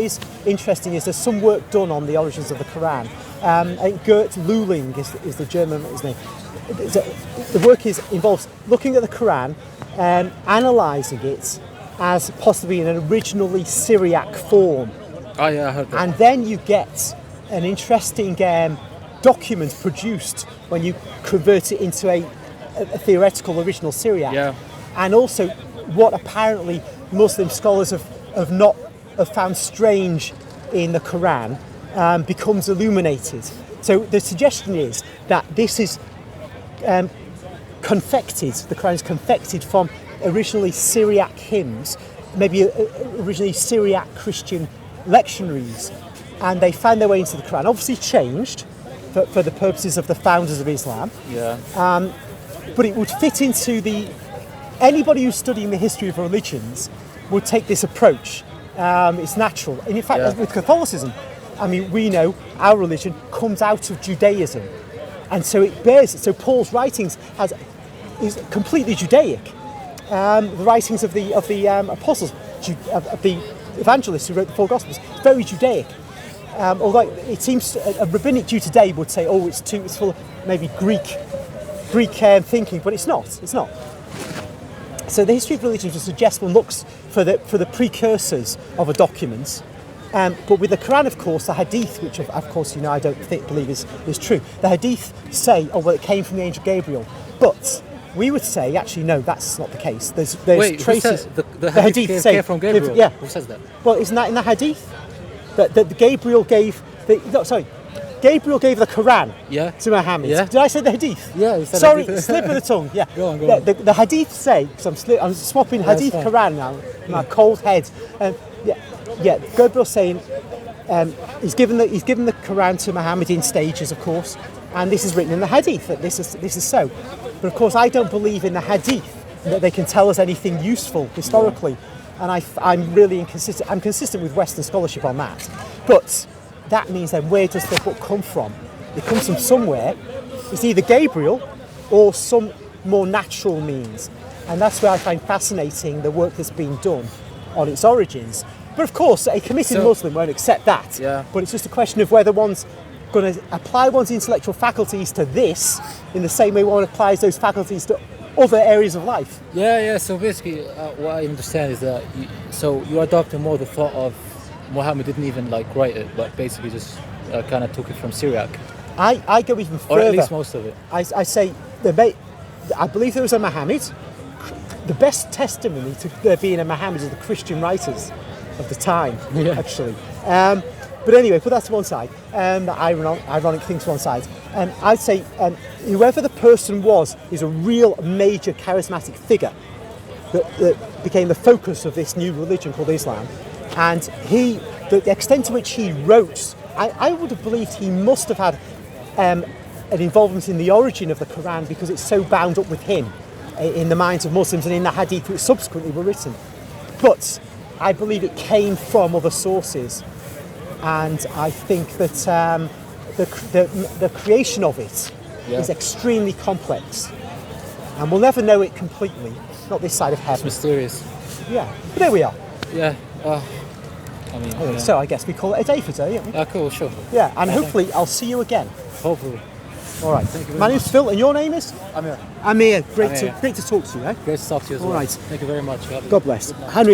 is interesting is there's some work done on the origins of the Quran. Gert Luhling is the German his name. The work involves looking at the Quran and analysing it as possibly in an originally Syriac form. Oh yeah, I heard that. And then you get an interesting document produced when you convert it into a theoretical original Syriac. Yeah. And also what apparently Muslim scholars have found strange in the Quran becomes illuminated. So the suggestion is that this is confected, the Quran is confected from originally Syriac hymns, maybe originally Syriac Christian lectionaries, and they found their way into the Quran, obviously changed for the purposes of the founders of Islam. Yeah. But it would fit into anybody who's studying the history of religions would take this approach. It's natural. And in fact, with Catholicism, I mean, we know our religion comes out of Judaism. And so it bears it. So Paul's writings is completely Judaic. The writings of the apostles, of the evangelists who wrote the four Gospels, very Judaic. Although it seems a rabbinic Jew today would say, oh, it's full of maybe Greek thinking, but it's not. It's not. So the history of religion would suggest one looks for the precursors of a document. But with the Quran, of course, the Hadith, which of course I don't believe is true. The Hadith say, oh well, it came from the angel Gabriel, but we would say actually no, that's not the case. There's Wait, traces. Who says the Hadith came from Gabriel? Yeah. Who says that? Well, isn't that in the Hadith that Gabriel gave? Gabriel gave the Quran to Muhammad. Yeah. Did I say the Hadith? Yeah, you said Sorry, Hadith. slip of the tongue. Yeah. Go on. The Hadith say, because I'm swapping Hadith fine. Quran now, my cold head. Gabriel's saying he's given the Quran to Muhammad in stages, of course, and this is written in the Hadith that this is so. But of course, I don't believe in the Hadith that they can tell us anything useful historically, and I'm really inconsistent. I'm consistent with Western scholarship on that, but that means then where does the book come from? It comes from somewhere. It's either Gabriel or some more natural means, and that's where I find fascinating the work that's been done on its origins. But of course, a committed Muslim won't accept that. Yeah. But it's just a question of whether one's going to apply one's intellectual faculties to this in the same way one applies those faculties to other areas of life. Yeah. So basically, what I understand is that you're adopting more the thought of Muhammad didn't even write it, but basically just kind of took it from Syriac. I go even further. Or at least most of it. I say I believe there was a Muhammad. The best testimony to there being a Muhammad is the Christian writers of the time, actually. But anyway, put that to one side. The ironic thing to one side. I'd say whoever the person was is a real major charismatic figure that became the focus of this new religion called Islam. And the extent to which he wrote, I would have believed he must have had an involvement in the origin of the Quran because it's so bound up with him in the minds of Muslims and in the Hadith which subsequently were written. But I believe it came from other sources, and I think that the creation of it is extremely complex, and we'll never know it completely, not this side of heaven. It's mysterious. Yeah, but there we are. Yeah. So I guess we call it a day for today, don't we? Cool, sure. Yeah, and hopefully I'll see you again. Hopefully. All right. Thank you very My name's Phil, and your name is? Amir. Amir. Great to talk to you. Great to talk to you as well. All right. Thank you very much. God bless. Henry.